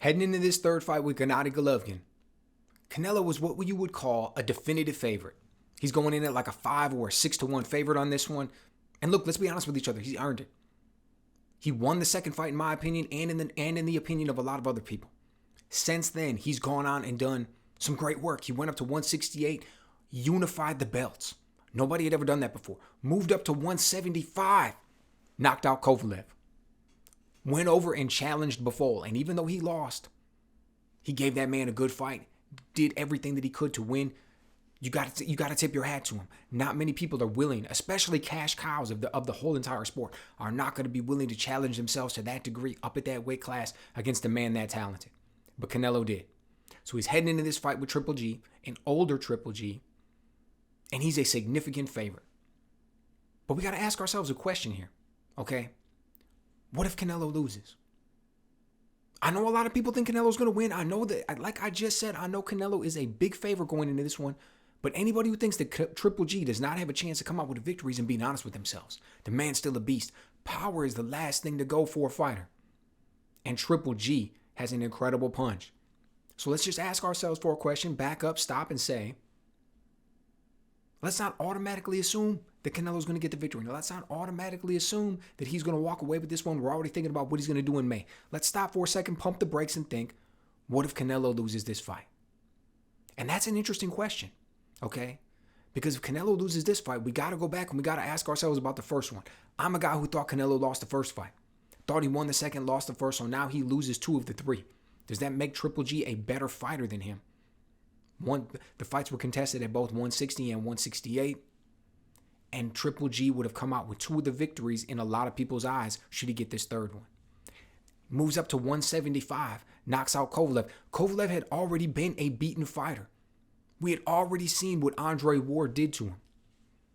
Heading into this third fight with Gennady Golovkin, Canelo was what you would call a definitive favorite. He's going in at like a 5 or a 6-1 favorite on this one. And look, let's be honest with each other. He's earned it. He won the second fight, in my opinion, and in the opinion of a lot of other people. Since then, he's gone on and done some great work. He went up to 168, unified the belts. Nobody had ever done that before. Moved up to 175, knocked out Kovalev. Went over and challenged Bivol. And even though he lost, he gave that man a good fight. Did everything that he could to win. You got to tip your hat to him. Not many people are willing, especially cash cows of the whole entire sport, are not going to be willing to challenge themselves to that degree up at that weight class against a man that talented. But Canelo did. So he's heading into this fight with Triple G, an older Triple G, and he's a significant favorite. But we got to ask ourselves a question here, okay? What if Canelo loses? I know a lot of people think Canelo's going to win. I know that, like I just said, I know Canelo is a big favorite going into this one. But anybody who thinks that Triple G does not have a chance to come out with victories and being honest with themselves, the man's still a beast. Power is the last thing to go for a fighter. And Triple G has an incredible punch. So let's just ask ourselves for a question, back up, stop, and say, let's not automatically assume that Canelo's going to get the victory. Now, let's not automatically assume that he's going to walk away with this one. We're already thinking about what he's going to do in May. Let's stop for a second, pump the brakes, and think, what if Canelo loses this fight? And that's an interesting question. Okay? Because if Canelo loses this fight, we got to go back and we got to ask ourselves about the first one. I'm a guy who thought Canelo lost the first fight. Thought he won the second, lost the first, so now he loses 2 of the 3. Does that make Triple G a better fighter than him? The fights were contested at both 160 and 168. And Triple G would have come out with 2 of the victories in a lot of people's eyes should he get this third one. Moves up to 175, knocks out Kovalev. Kovalev had already been a beaten fighter. We had already seen what Andre Ward did to him.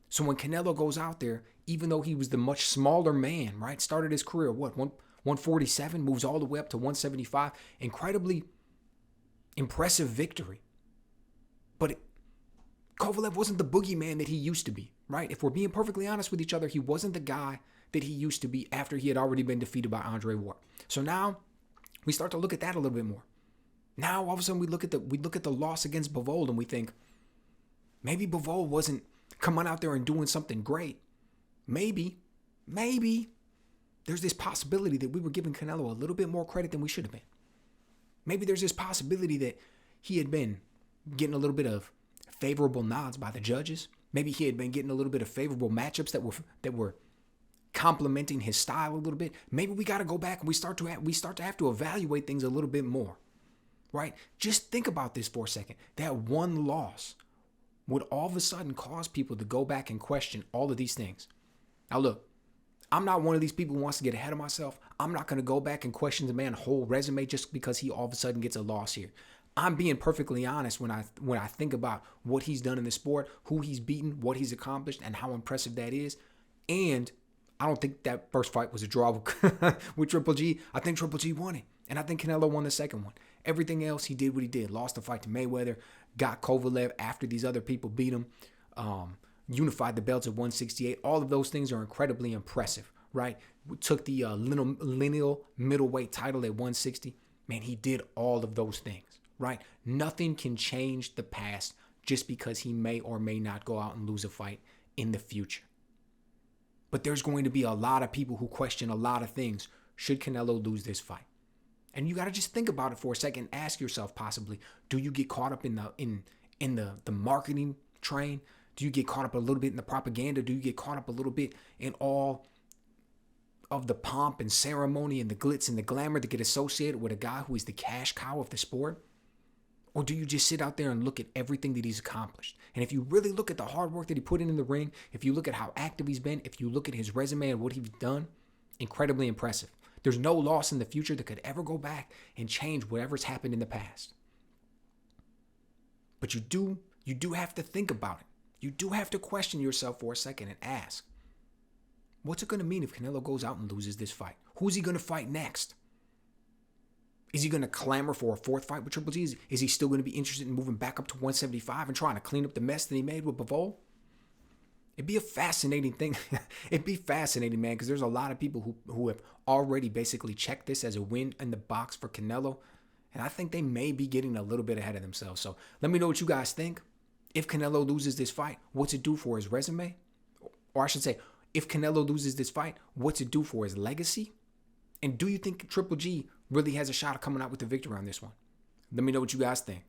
So when Canelo goes out there, even though he was the much smaller man, right? Started his career, 147, moves all the way up to 175. Incredibly impressive victory. But Kovalev wasn't the boogeyman that he used to be, right? If we're being perfectly honest with each other, he wasn't the guy that he used to be after he had already been defeated by Andre Ward. So now we start to look at that a little bit more. Now, all of a sudden, we look at the loss against Bivol and we think, maybe Bivol wasn't coming out there and doing something great. Maybe there's this possibility that we were giving Canelo a little bit more credit than we should have been. Maybe there's this possibility that he had been getting a little bit of favorable nods by the judges. Maybe he had been getting a little bit of favorable matchups that were complementing his style a little bit. Maybe we got to go back and we start to have to evaluate things a little bit more. Right? Just think about this for a second. That one loss would all of a sudden cause people to go back and question all of these things. Now look, I'm not one of these people who wants to get ahead of myself. I'm not going to go back and question the man's whole resume just because he all of a sudden gets a loss here. I'm being perfectly honest when I think about what he's done in the sport, who he's beaten, what he's accomplished, and how impressive that is. And I don't think that first fight was a draw with Triple G. I think Triple G won it. And I think Canelo won the second one. Everything else, he did what he did. Lost the fight to Mayweather, got Kovalev after these other people beat him, unified the belts at 168. All of those things are incredibly impressive, right? Took the lineal middleweight title at 160. Man, he did all of those things, right? Nothing can change the past just because he may or may not go out and lose a fight in the future. But there's going to be a lot of people who question a lot of things should Canelo lose this fight. And you got to just think about it for a second. Ask yourself possibly, do you get caught up in the marketing train? Do you get caught up a little bit in the propaganda? Do you get caught up a little bit in all of the pomp and ceremony and the glitz and the glamour that get associated with a guy who is the cash cow of the sport? Or do you just sit out there and look at everything that he's accomplished? And if you really look at the hard work that he put in the ring, if you look at how active he's been, if you look at his resume and what he's done, incredibly impressive. There's no loss in the future that could ever go back and change whatever's happened in the past. But you do have to think about it. You do have to question yourself for a second and ask, what's it going to mean if Canelo goes out and loses this fight? Who's he going to fight next? Is he going to clamor for a fourth fight with Triple G? Is he still going to be interested in moving back up to 175 and trying to clean up the mess that he made with Bivol? It'd be a fascinating thing. It'd be fascinating, man, because there's a lot of people who have already basically checked this as a win in the box for Canelo. And I think they may be getting a little bit ahead of themselves. So let me know what you guys think. If Canelo loses this fight, what's it do for his resume? Or I should say, if Canelo loses this fight, what's it do for his legacy? And do you think Triple G really has a shot of coming out with the victory on this one? Let me know what you guys think.